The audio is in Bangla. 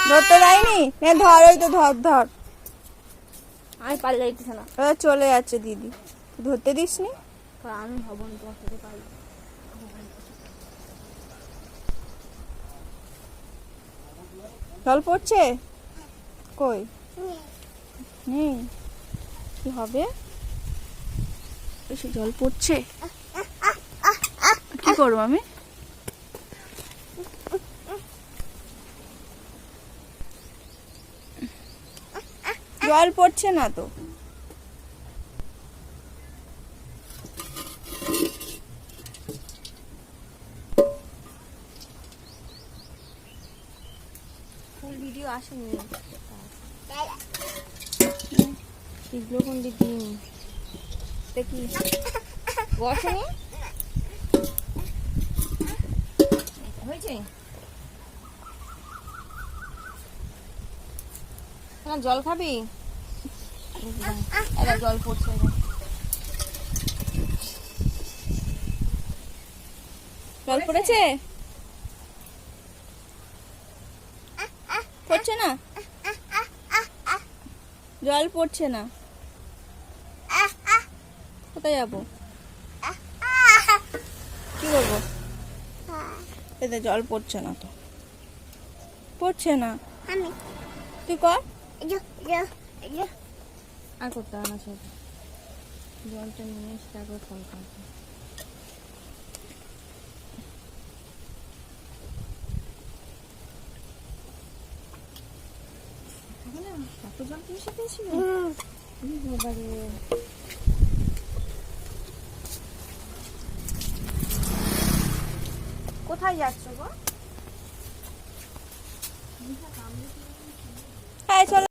ধরতে দেয়নি? ধর, ওই তো ধর ধর। আমি পারলে যাইতেছে না। চলে যাচ্ছে দিদি, ধরতে দিসনি? আমি হব না তোমার সাথে পারি। জল পড়ছে? কই নেই, কি হবে? বেশি জল পড়ছে, কি করবো আমি? জল পড়ছে না তো। ফুল ভিডিও আসেনি, এগুলো কোন দিদি দেখি বসেনি হয়েছে। জল খাবি? জল পড়ছে, জল পড়েছে? পড়ছে না, জল পড়ছে না, কোথায় যাবো, কি করবো? এতে জল পড়ছে না তো, পড়ছে না। তুই কর। আর করতে হবে না, সেটা জলটা নিয়ে এসে তারপর ফোন করতে। এত জল তুমি সাথে ছিল? কোথায় যাচ্ছ গো? হ্যাঁ চল।